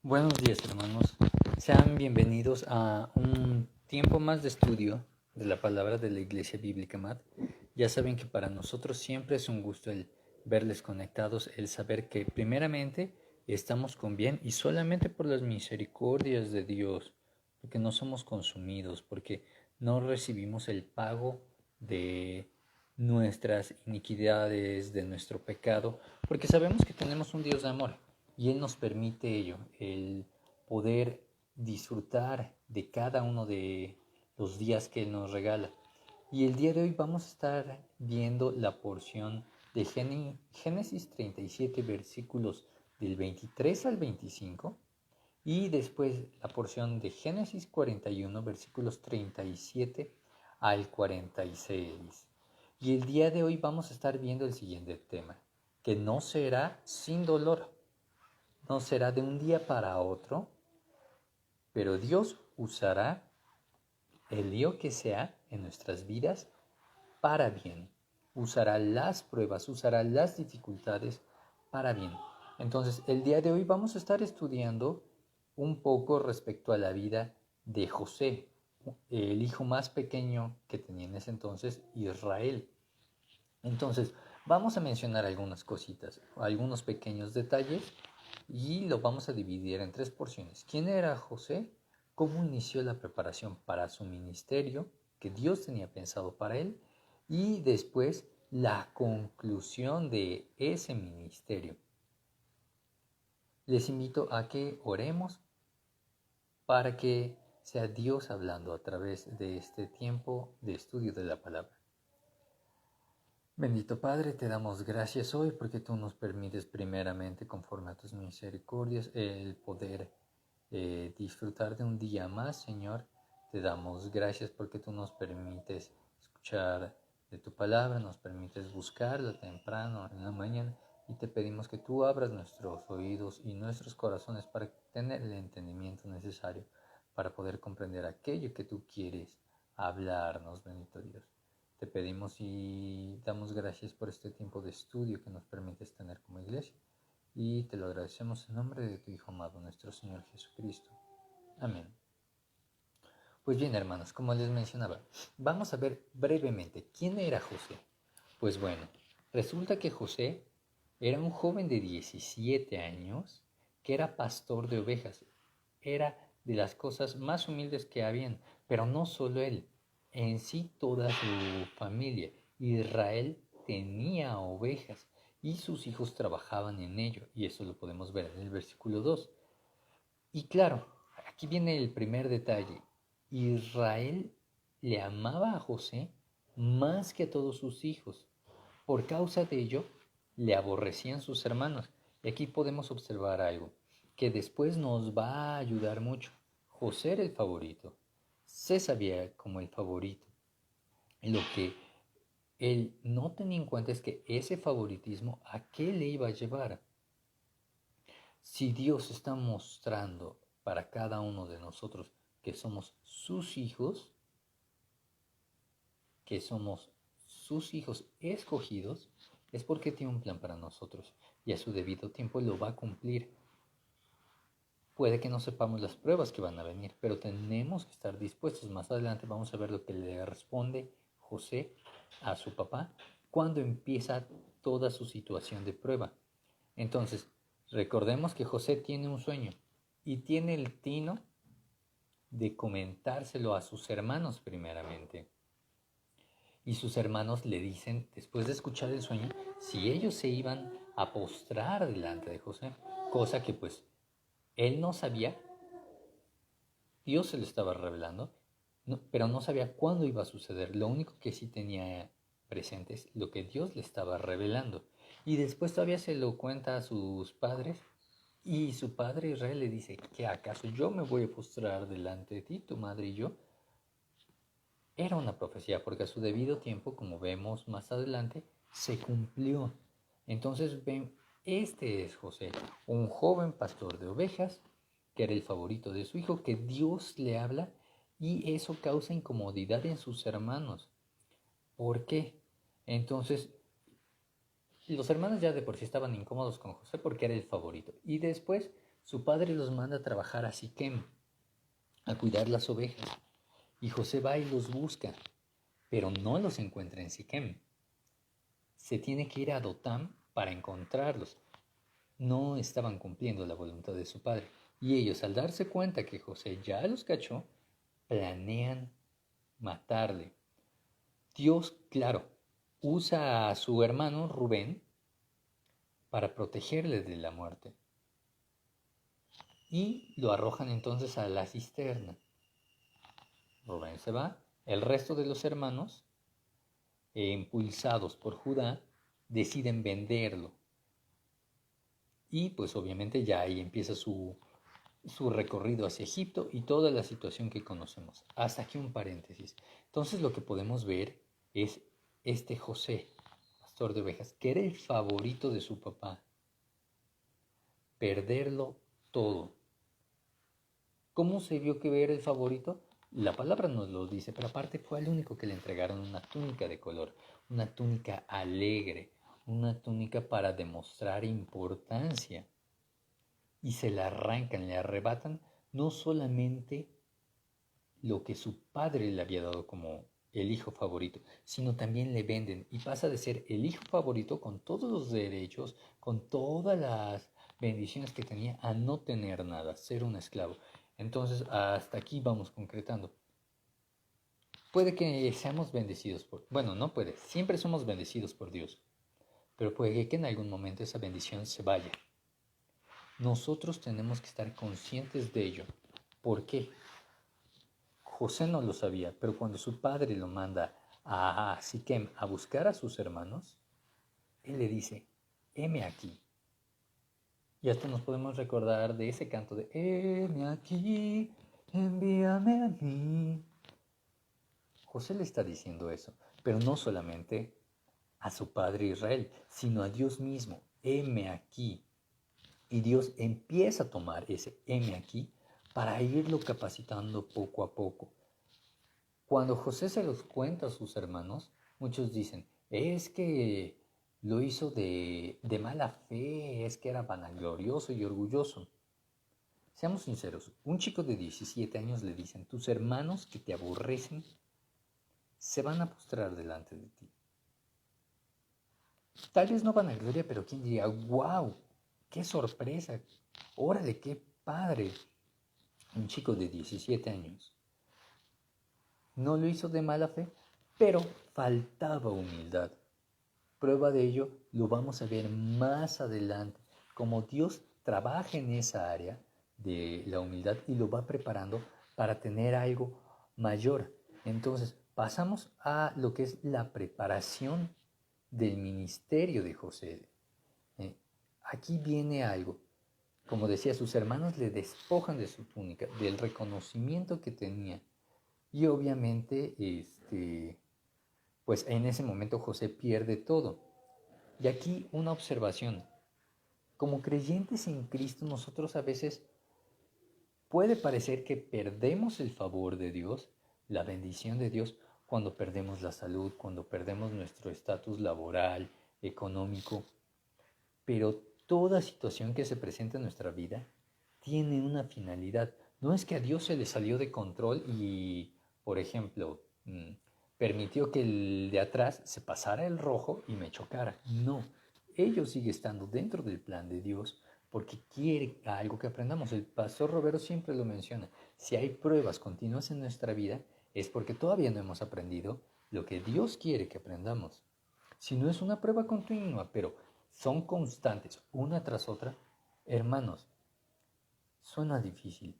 Buenos días, hermanos. Sean bienvenidos a un tiempo más de estudio de la palabra de la Iglesia Bíblica MAD. Ya saben que para nosotros siempre es un gusto el verles conectados, el saber que primeramente estamos con bien y solamente por las misericordias de Dios, porque no somos consumidos, porque no recibimos el pago de nuestras iniquidades, de nuestro pecado, porque sabemos que tenemos un Dios de amor y Él nos permite ello, el poder disfrutar de cada uno de los días que Él nos regala. Y el día de hoy vamos a estar viendo la porción de Génesis 37, versículos del 23 al 25, y después la porción de Génesis 41, versículos 37 al 46. Y el día de hoy vamos a estar viendo el siguiente tema, que no será sin dolor. No será de un día para otro, pero Dios usará el lío que sea en nuestras vidas para bien. Usará las pruebas, usará las dificultades para bien. Entonces, el día de hoy vamos a estar estudiando un poco respecto a la vida de José, el hijo más pequeño que tenía en ese entonces Israel. Entonces, vamos a mencionar algunas cositas, algunos pequeños detalles y lo vamos a dividir en tres porciones. ¿Quién era José? ¿Cómo inició la preparación para su ministerio que Dios tenía pensado para él? Y después la conclusión de ese ministerio. Les invito a que oremos para que sea Dios hablando a través de este tiempo de estudio de la palabra. Bendito Padre, te damos gracias hoy porque tú nos permites primeramente, conforme a tus misericordias, el poder disfrutar de un día más, Señor. Te damos gracias porque tú nos permites escuchar de tu palabra, nos permites buscarla temprano en la mañana y te pedimos que tú abras nuestros oídos y nuestros corazones para tener el entendimiento necesario para poder comprender aquello que tú quieres hablarnos, bendito Dios. Te pedimos y damos gracias por este tiempo de estudio que nos permites tener como iglesia y te lo agradecemos en nombre de tu Hijo amado, nuestro Señor Jesucristo. Amén. Pues bien, hermanos, como les mencionaba, vamos a ver brevemente quién era José. Pues bueno, resulta que José era un joven de 17 años que era pastor de ovejas. Era de las cosas más humildes que habían, pero no solo él, en sí toda su familia. Israel tenía ovejas y sus hijos trabajaban en ello, y eso lo podemos ver en el versículo 2. Y claro, aquí viene el primer detalle. Israel le amaba a José más que a todos sus hijos. Por causa de ello, le aborrecían sus hermanos. Y aquí podemos observar algo que después nos va a ayudar mucho. José era el favorito. Se sabía como el favorito. Lo que él no tenía en cuenta es que ese favoritismo a qué le iba a llevar. Si Dios está mostrando para cada uno de nosotros que somos sus hijos, escogidos, es porque tiene un plan para nosotros y a su debido tiempo lo va a cumplir. Puede que no sepamos las pruebas que van a venir, pero tenemos que estar dispuestos. Más adelante vamos a ver lo que le responde José a su papá cuando empieza toda su situación de prueba. Entonces, recordemos que José tiene un sueño y tiene el tino de comentárselo a sus hermanos primeramente. Y sus hermanos le dicen, después de escuchar el sueño, si ellos se iban a postrar delante de José, cosa que pues él no sabía, Dios se lo estaba revelando, pero no sabía cuándo iba a suceder. Lo único que sí tenía presente es lo que Dios le estaba revelando. Y después todavía se lo cuenta a sus padres. Y su padre Israel le dice, ¿qué acaso yo me voy a postrar delante de ti, tu madre y yo? Era una profecía, porque a su debido tiempo, como vemos más adelante, se cumplió. Entonces ven, este es José, un joven pastor de ovejas, que era el favorito de su hijo, que Dios le habla y eso causa incomodidad en sus hermanos. ¿Por qué? Entonces, los hermanos ya de por sí estaban incómodos con José porque era el favorito. Y después Su padre los manda a trabajar a Siquem, a cuidar las ovejas. Y José va y los busca, pero no los encuentra en Siquem. Se tiene que ir a Dotam para encontrarlos. No estaban cumpliendo la voluntad de su padre. Y ellos, al darse cuenta que José ya los cachó, planean matarle. Dios, claro, usa a su hermano Rubén para protegerle de la muerte. Y lo arrojan entonces a la cisterna. Rubén se va. El resto de los hermanos, impulsados por Judá, deciden venderlo. Y pues obviamente ya ahí empieza su recorrido hacia Egipto y toda la situación que conocemos. Hasta aquí un paréntesis. Entonces lo que podemos ver es este José, pastor de ovejas, que era el favorito de su papá. Perderlo todo. ¿Cómo se vio que era el favorito? La palabra nos lo dice, pero aparte fue el único que le entregaron una túnica de color, una túnica alegre, una túnica para demostrar importancia. Y se la arrancan, le arrebatan no solamente lo que su padre le había dado como el hijo favorito, sino también le venden y pasa de ser el hijo favorito con todos los derechos, con todas las bendiciones que tenía, a no tener nada, ser un esclavo. Entonces, hasta aquí vamos concretando. Puede que seamos bendecidos bueno, no puede, siempre somos bendecidos por Dios, pero puede que en algún momento esa bendición se vaya. Nosotros tenemos que estar conscientes de ello. ¿Por qué? José no lo sabía, pero cuando su padre lo manda a Siquem a buscar a sus hermanos, él le dice, heme aquí. Y hasta nos podemos recordar de ese canto de, heme aquí, envíame a mí. José le está diciendo eso, pero no solamente a su padre Israel, sino a Dios mismo, heme aquí. Y Dios empieza a tomar ese heme aquí para irlo capacitando poco a poco. Cuando José se los cuenta a sus hermanos, muchos dicen, es que lo hizo de mala fe, es que era vanaglorioso y orgulloso. Seamos sinceros, un chico de 17 años le dicen, tus hermanos que te aborrecen se van a postrar delante de ti. Tal vez no vanagloria, pero quién diría, wow, qué sorpresa, órale, qué padre. Un chico de 17 años. No lo hizo de mala fe, pero faltaba humildad. Prueba de ello lo vamos a ver más adelante, como Dios trabaja en esa área de la humildad y lo va preparando para tener algo mayor. Entonces, pasamos a lo que es la preparación del ministerio de José. Aquí viene algo. Como decía, sus hermanos le despojan de su túnica, del reconocimiento que tenía. Y obviamente, pues en ese momento José pierde todo. Y aquí una observación. Como creyentes en Cristo, nosotros a veces puede parecer que perdemos el favor de Dios, la bendición de Dios, cuando perdemos la salud, cuando perdemos nuestro estatus laboral, económico. Pero toda situación que se presenta en nuestra vida tiene una finalidad. No es que a Dios se le salió de control y, por ejemplo, permitió que el de atrás se pasara el rojo y me chocara. No, ello sigue estando dentro del plan de Dios porque quiere algo que aprendamos. El pastor Roberto siempre lo menciona. Si hay pruebas continuas en nuestra vida, es porque todavía no hemos aprendido lo que Dios quiere que aprendamos. Si no es una prueba continua, pero son constantes, una tras otra, hermanos, suena difícil,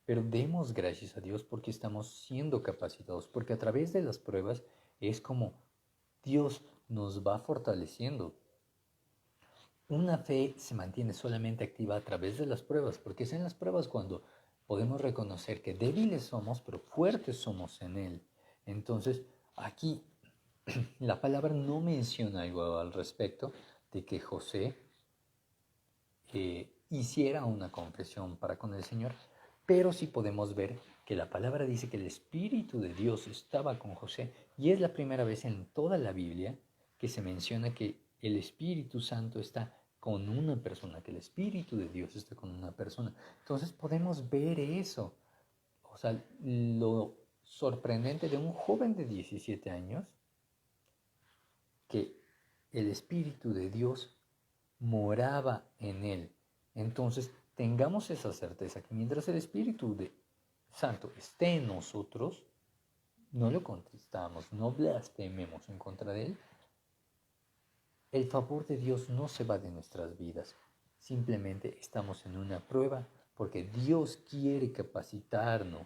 pero demos gracias a Dios porque estamos siendo capacitados, porque a través de las pruebas es como Dios nos va fortaleciendo. Una fe se mantiene solamente activa a través de las pruebas, porque es en las pruebas cuando podemos reconocer que débiles somos, pero fuertes somos en Él. Entonces, aquí la palabra no menciona algo al respecto de que José hiciera una confesión para con el Señor, pero sí podemos ver que la palabra dice que el Espíritu de Dios estaba con José y es la primera vez en toda la Biblia que se menciona que el Espíritu Santo está con una persona, que el Espíritu de Dios está con una persona. Entonces podemos ver eso. O sea, lo sorprendente de un joven de 17 años, que el Espíritu de Dios moraba en él. Entonces, tengamos esa certeza que mientras el Espíritu de Santo esté en nosotros, no lo contestamos, no blasfememos en contra de él, el favor de Dios no se va de nuestras vidas. Simplemente estamos en una prueba porque Dios quiere capacitarnos.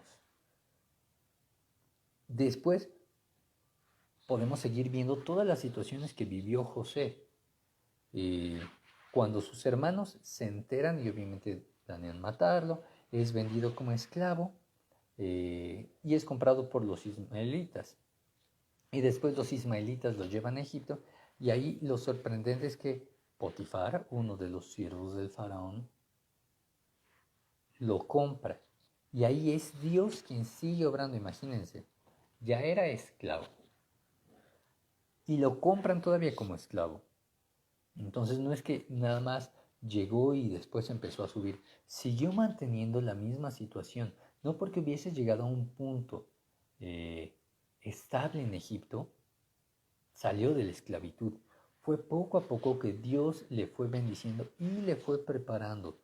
Después podemos seguir viendo todas las situaciones que vivió José. Cuando sus hermanos se enteran y obviamente planean matarlo, es vendido como esclavo y es comprado por los ismaelitas. Y después los ismaelitas lo llevan a Egipto y ahí lo sorprendente es que Potifar, uno de los siervos del faraón, lo compra. Y ahí es Dios quien sigue obrando, imagínense. Ya era esclavo. Y lo compran todavía como esclavo. Entonces no es que nada más llegó y después empezó a subir. Siguió manteniendo la misma situación. No porque hubiese llegado a un punto estable en Egipto, salió de la esclavitud. Fue poco a poco que Dios le fue bendiciendo y le fue preparando.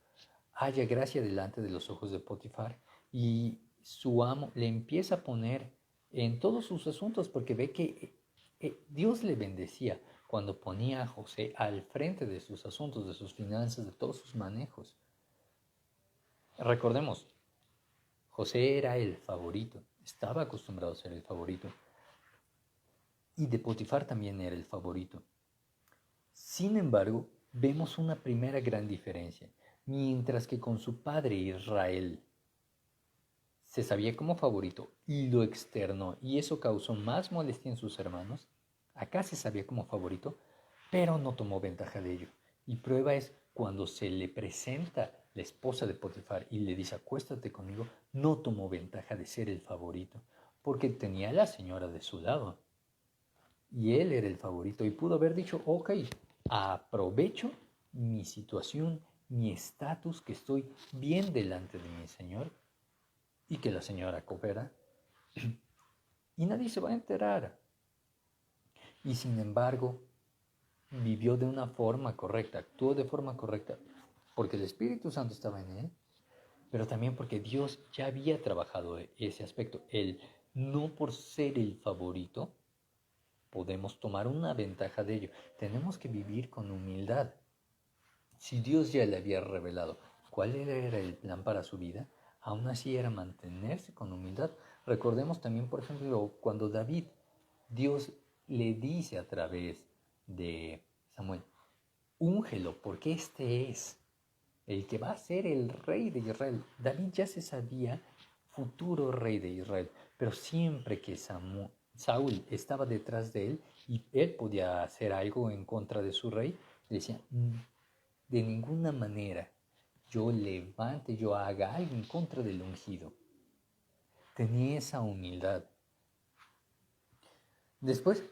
Haya gracia delante de los ojos de Potifar y su amo le empieza a poner en todos sus asuntos porque ve que Dios le bendecía cuando ponía a José al frente de sus asuntos, de sus finanzas, de todos sus manejos. Recordemos, José era el favorito, estaba acostumbrado a ser el favorito. Y de Potifar también era el favorito. Sin embargo, vemos una primera gran diferencia. Mientras que con su padre Israel se sabía como favorito y lo externó, y eso causó más molestia en sus hermanos, acá se sabía como favorito, pero no tomó ventaja de ello. Y prueba es cuando se le presenta la esposa de Potifar y le dice acuéstate conmigo, no tomó ventaja de ser el favorito, porque tenía a la señora de su lado. Y él era el favorito y pudo haber dicho, ok, aprovecho mi situación, mi estatus, que estoy bien delante de mi señor y que la señora coopera y nadie se va a enterar. Y sin embargo, vivió de una forma correcta, actuó de forma correcta, porque el Espíritu Santo estaba en él, pero también porque Dios ya había trabajado ese aspecto. El no por ser el favorito, podemos tomar una ventaja de ello. Tenemos que vivir con humildad. Si Dios ya le había revelado cuál era el plan para su vida, aún así era mantenerse con humildad. Recordemos también, por ejemplo, cuando David, Dios le dice a través de Samuel, úngelo, porque este es el que va a ser el rey de Israel. David ya se sabía futuro rey de Israel, pero siempre que Saúl estaba detrás de él y él podía hacer algo en contra de su rey, decía, de ninguna manera yo haga algo en contra del ungido. Tenía esa humildad. Después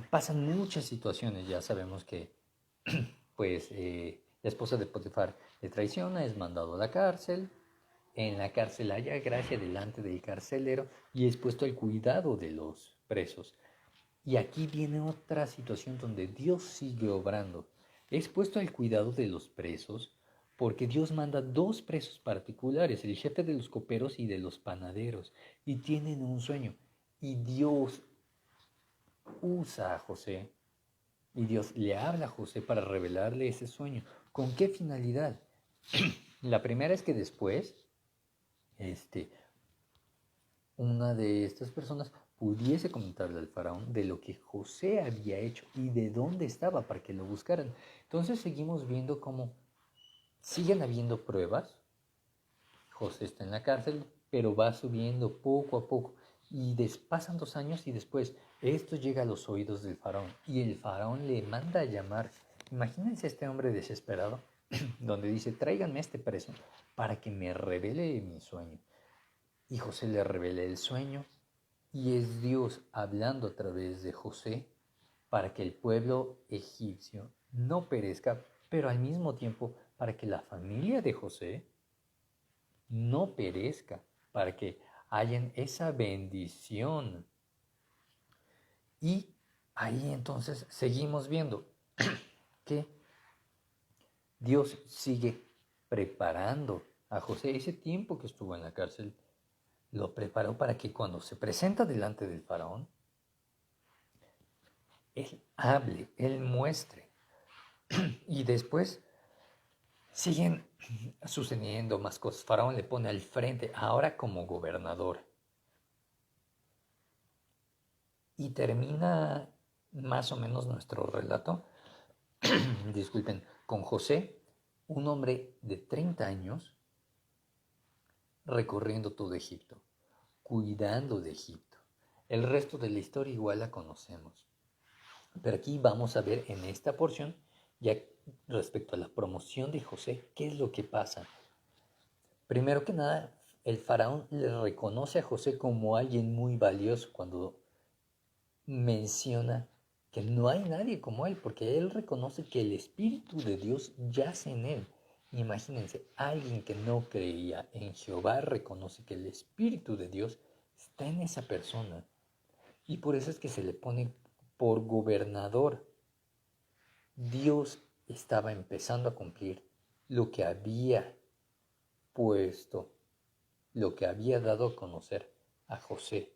pasan muchas situaciones, ya sabemos que pues la esposa de Potifar le traiciona, es mandado a la cárcel, en la cárcel haya gracia delante del carcelero y es puesto al cuidado de los presos. Y aquí viene otra situación donde Dios sigue obrando. Es puesto al cuidado de los presos porque Dios manda dos presos particulares, el jefe de los coperos y de los panaderos, y tienen un sueño. Y Dios usa a José, y Dios le habla a José para revelarle ese sueño. ¿Con qué finalidad? La primera es que después, una de estas personas pudiese comentarle al faraón de lo que José había hecho y de dónde estaba para que lo buscaran. Entonces seguimos viendo cómo siguen habiendo pruebas. José está en la cárcel, pero va subiendo poco a poco. Y pasan 2 años y después esto llega a los oídos del faraón y el faraón le manda a llamar. Imagínense a este hombre desesperado donde dice, tráiganme a este preso para que me revele mi sueño. Y José le revela el sueño y es Dios hablando a través de José para que el pueblo egipcio no perezca, pero al mismo tiempo para que la familia de José no perezca, para que hayan esa bendición. Y ahí entonces seguimos viendo que Dios sigue preparando a José. Ese tiempo que estuvo en la cárcel lo preparó para que cuando se presenta delante del faraón, él hable, él muestre. Y después siguen sucediendo más cosas. Faraón le pone al frente, ahora como gobernador. Y termina más o menos nuestro relato, disculpen, con José, un hombre de 30 años, recorriendo todo Egipto, cuidando de Egipto. El resto de la historia igual la conocemos. Pero aquí vamos a ver en esta porción, ya respecto a la promoción de José, qué es lo que pasa. Primero que nada, el faraón le reconoce a José como alguien muy valioso cuando menciona que no hay nadie como él, porque él reconoce que el Espíritu de Dios yace en él. Imagínense, alguien que no creía en Jehová reconoce que el Espíritu de Dios está en esa persona. Y por eso es que se le pone por gobernador. Dios estaba empezando a cumplir lo que había puesto, lo que había dado a conocer a José.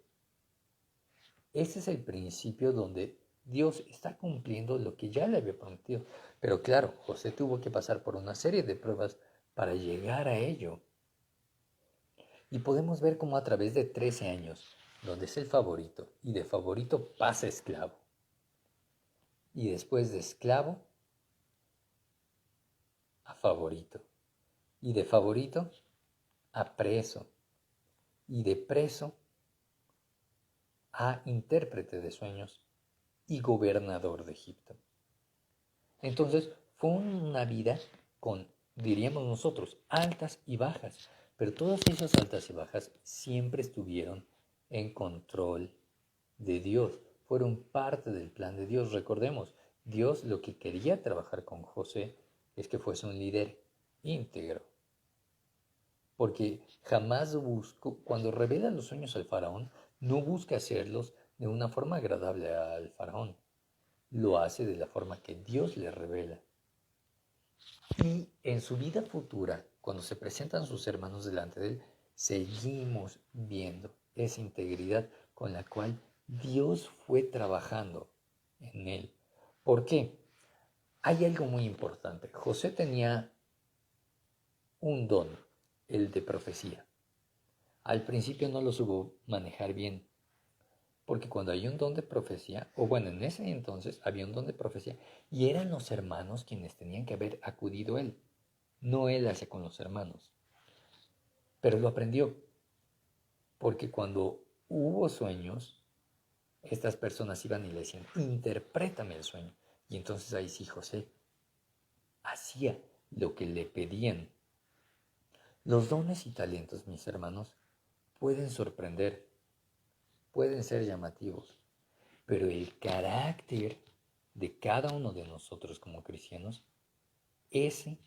Ese es el principio donde Dios está cumpliendo lo que ya le había prometido. Pero claro, José tuvo que pasar por una serie de pruebas para llegar a ello. Y podemos ver cómo a través de 13 años, donde es el favorito, y de favorito pasa a esclavo. Y después de esclavo a favorito. Y de favorito a preso. Y de preso a intérprete de sueños y gobernador de Egipto. Entonces fue una vida con, diríamos nosotros, altas y bajas, pero todas esas altas y bajas siempre estuvieron en control de Dios, fueron parte del plan de Dios. Recordemos, Dios lo que quería trabajar con José es que fuese un líder íntegro, porque jamás buscó, cuando revela los sueños al faraón, no busca hacerlos de una forma agradable al faraón, lo hace de la forma que Dios le revela. Y en su vida futura, cuando se presentan sus hermanos delante de él, seguimos viendo esa integridad con la cual Dios fue trabajando en él. ¿Por qué? Hay algo muy importante. José tenía un don, el de profecía. Al principio no lo supo manejar bien, porque cuando hay un don de profecía, o bueno, en ese entonces había un don de profecía, y eran los hermanos quienes tenían que haber acudido a él, no él hacia con los hermanos. Pero lo aprendió, porque cuando hubo sueños, estas personas iban y le decían, interprétame el sueño. Y entonces ahí sí José hacía lo que le pedían. Los dones y talentos, mis hermanos, pueden sorprender, pueden ser llamativos, pero el carácter de cada uno de nosotros como cristianos, ese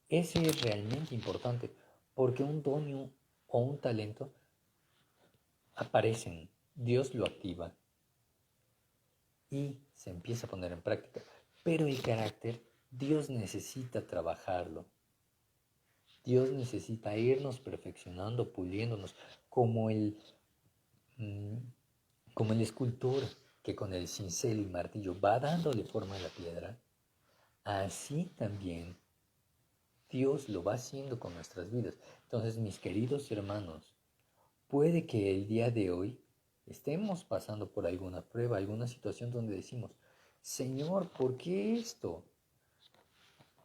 es realmente importante, porque un don o un talento aparecen, Dios lo activa y se empieza a poner en práctica. Pero el carácter, Dios necesita trabajarlo. Dios necesita irnos perfeccionando, puliéndonos, como el, como el escultor que con el cincel y martillo va dándole forma a la piedra. Así también Dios lo va haciendo con nuestras vidas. Entonces, mis queridos hermanos, puede que el día de hoy estemos pasando por alguna prueba, alguna situación donde decimos, Señor, ¿por qué esto?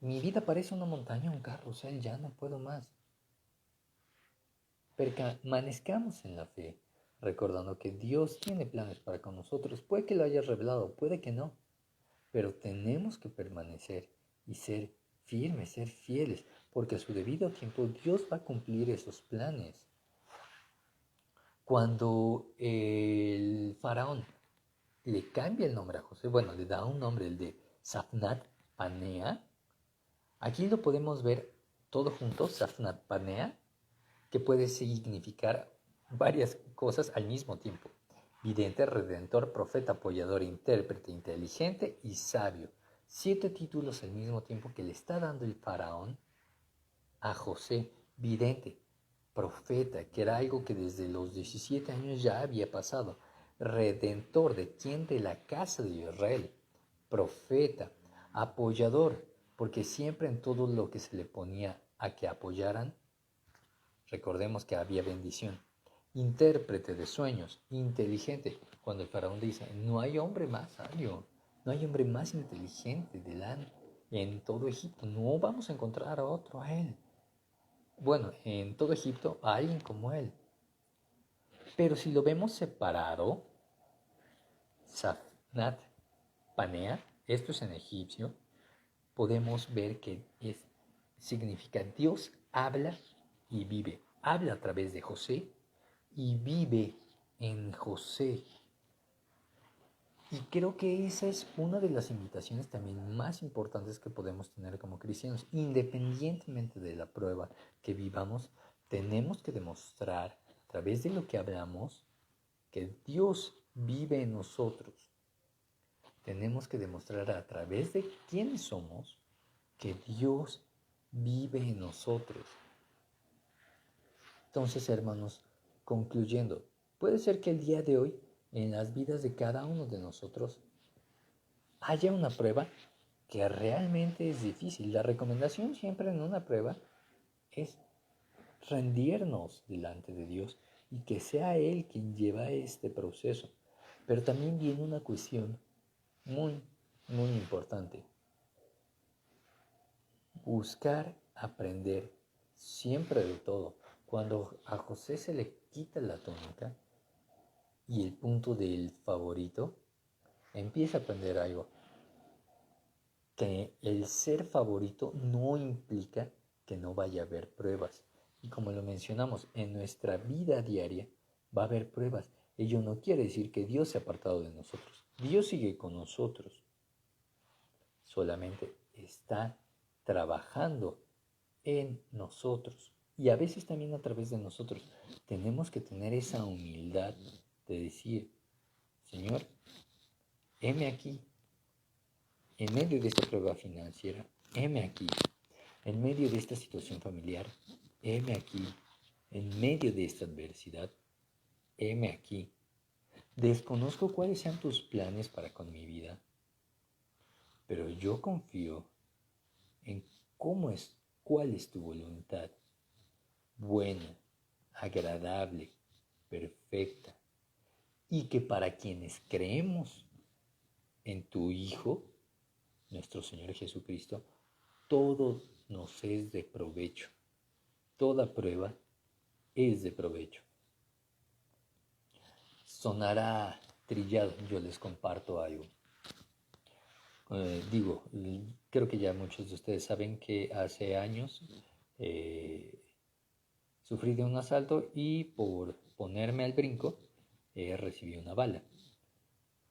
Mi vida parece una montaña, un carrusel, ya no puedo más. Permanezcamos en la fe, recordando que Dios tiene planes para con nosotros. Puede que lo haya revelado, puede que no, pero tenemos que permanecer y ser firmes, ser fieles, porque a su debido tiempo Dios va a cumplir esos planes. Cuando el faraón le cambia el nombre a José, bueno, le da un nombre, el de Safnat Panea, Aquí lo podemos ver todo junto, Safnat Panea, que puede significar varias cosas al mismo tiempo. Vidente, redentor, profeta, apoyador, intérprete, inteligente y sabio. 7 títulos al mismo tiempo que le está dando el faraón a José. Vidente, profeta, que era algo que desde los 17 años ya había pasado. Redentor, ¿de quién? De la casa de Israel. Profeta, apoyador, porque siempre en todo lo que se le ponía a que apoyaran, recordemos que había bendición. Intérprete de sueños, inteligente, cuando el faraón dice, no hay hombre más sabio, no hay hombre más inteligente en todo Egipto, no vamos a encontrar a otro a él. Bueno, en todo Egipto a alguien como él. Pero si lo vemos separado, Safnat Panea, esto es en egipcio, podemos ver que significa Dios habla y vive. Habla a través de José y vive en José. Y creo que esa es una de las invitaciones también más importantes que podemos tener como cristianos. Independientemente de la prueba que vivamos, tenemos que demostrar a través de lo que hablamos que Dios vive en nosotros. Tenemos que demostrar a través de quiénes somos que Dios vive en nosotros. Entonces, hermanos, concluyendo, puede ser que el día de hoy, en las vidas de cada uno de nosotros, haya una prueba que realmente es difícil. La recomendación siempre en una prueba es rendirnos delante de Dios y que sea Él quien lleva este proceso. Pero también viene una cuestión muy, muy importante. Buscar aprender siempre de todo. Cuando a José se le quita la túnica y el punto del favorito, empieza a aprender algo. Que el ser favorito no implica que no vaya a haber pruebas. Y como lo mencionamos, en nuestra vida diaria va a haber pruebas. Ello no quiere decir que Dios se ha apartado de nosotros. Dios sigue con nosotros. Solamente está trabajando en nosotros y a veces también a través de nosotros. Tenemos que tener esa humildad de decir, Señor, heme aquí, en medio de esta prueba financiera, heme aquí, en medio de esta situación familiar, heme aquí, en medio de esta adversidad, heme aquí. Desconozco cuáles sean tus planes para con mi vida, pero yo confío en cuál es tu voluntad, buena, agradable, perfecta, y que para quienes creemos en tu Hijo, nuestro Señor Jesucristo, todo nos es de provecho. Toda prueba es de provecho. Sonará trillado, yo les comparto algo. Creo que ya muchos de ustedes saben que hace años sufrí de un asalto y por ponerme al brinco recibí una bala.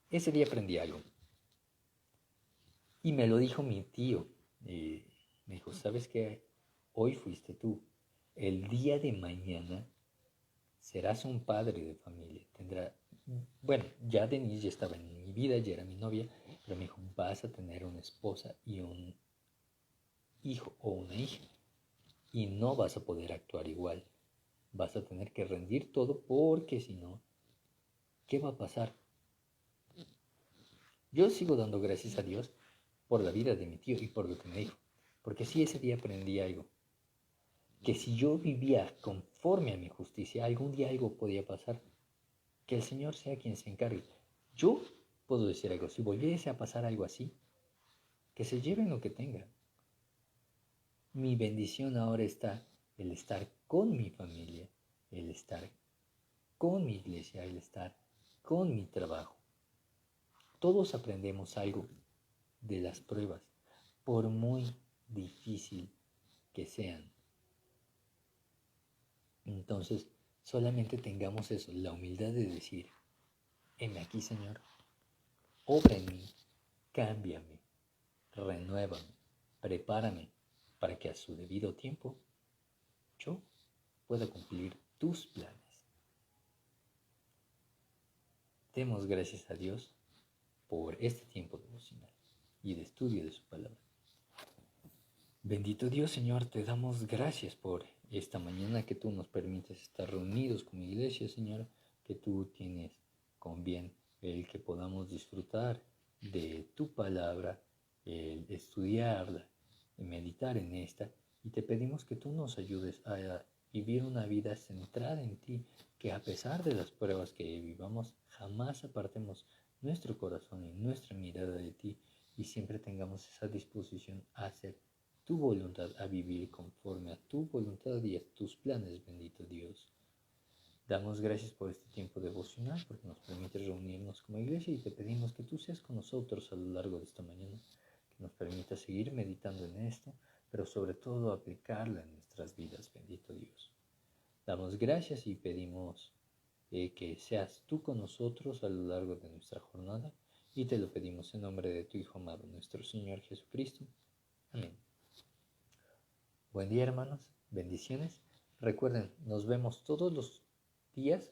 Ese día aprendí algo. Y me lo dijo mi tío. Me dijo, ¿sabes qué? Hoy fuiste tú. El día de mañana serás un padre de familia. Bueno, ya Denise ya estaba en mi vida, ya era mi novia, pero me dijo, vas a tener una esposa y un hijo o una hija. Y no vas a poder actuar igual. Vas a tener que rendir todo porque si no, ¿qué va a pasar? Yo sigo dando gracias a Dios por la vida de mi tío y por lo que me dijo. Porque sí, ese día aprendí algo. Que si yo vivía conforme a mi justicia, algún día algo podía pasar. Que el Señor sea quien se encargue. Yo puedo decir algo. Si volviese a pasar algo así, que se lleven lo que tengan. Mi bendición ahora está el estar con mi familia, el estar con mi iglesia, el estar con mi trabajo. Todos aprendemos algo de las pruebas, por muy difícil que sean. Entonces, solamente tengamos eso, la humildad de decir, heme aquí, Señor, obra en mí, cámbiame, renuévame, prepárame para que a su debido tiempo yo pueda cumplir tus planes. Demos gracias a Dios por este tiempo devocional y de estudio de su palabra. Bendito Dios, Señor, te damos gracias por esta mañana que tú nos permites estar reunidos como iglesia, Señor, que tú tienes con bien el que podamos disfrutar de tu palabra, el estudiarla, meditar en esta, y te pedimos que tú nos ayudes a vivir una vida centrada en ti, que a pesar de las pruebas que vivamos, jamás apartemos nuestro corazón y nuestra mirada de ti, y siempre tengamos esa disposición a hacer tu voluntad, a vivir conforme a tu voluntad y a tus planes, bendito Dios. Damos gracias por este tiempo devocional, porque nos permite reunirnos como iglesia, y te pedimos que tú seas con nosotros a lo largo de esta mañana, que nos permita seguir meditando en esto, pero sobre todo aplicarla en nuestras vidas, bendito Dios. Damos gracias y pedimos que seas tú con nosotros a lo largo de nuestra jornada, y te lo pedimos en nombre de tu Hijo amado, nuestro Señor Jesucristo. Amén. Buen día, hermanos, bendiciones. Recuerden, nos vemos todos los días,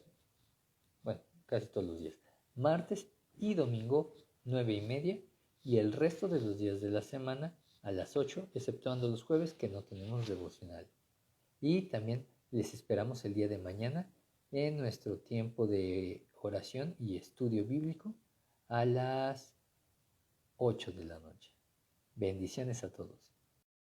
bueno, casi todos los días, martes y domingo, 9:30, y el resto de los días de la semana a las 8, exceptuando los jueves que no tenemos devocional. Y también les esperamos el día de mañana en nuestro tiempo de oración y estudio bíblico a las 8 de la noche. Bendiciones a todos.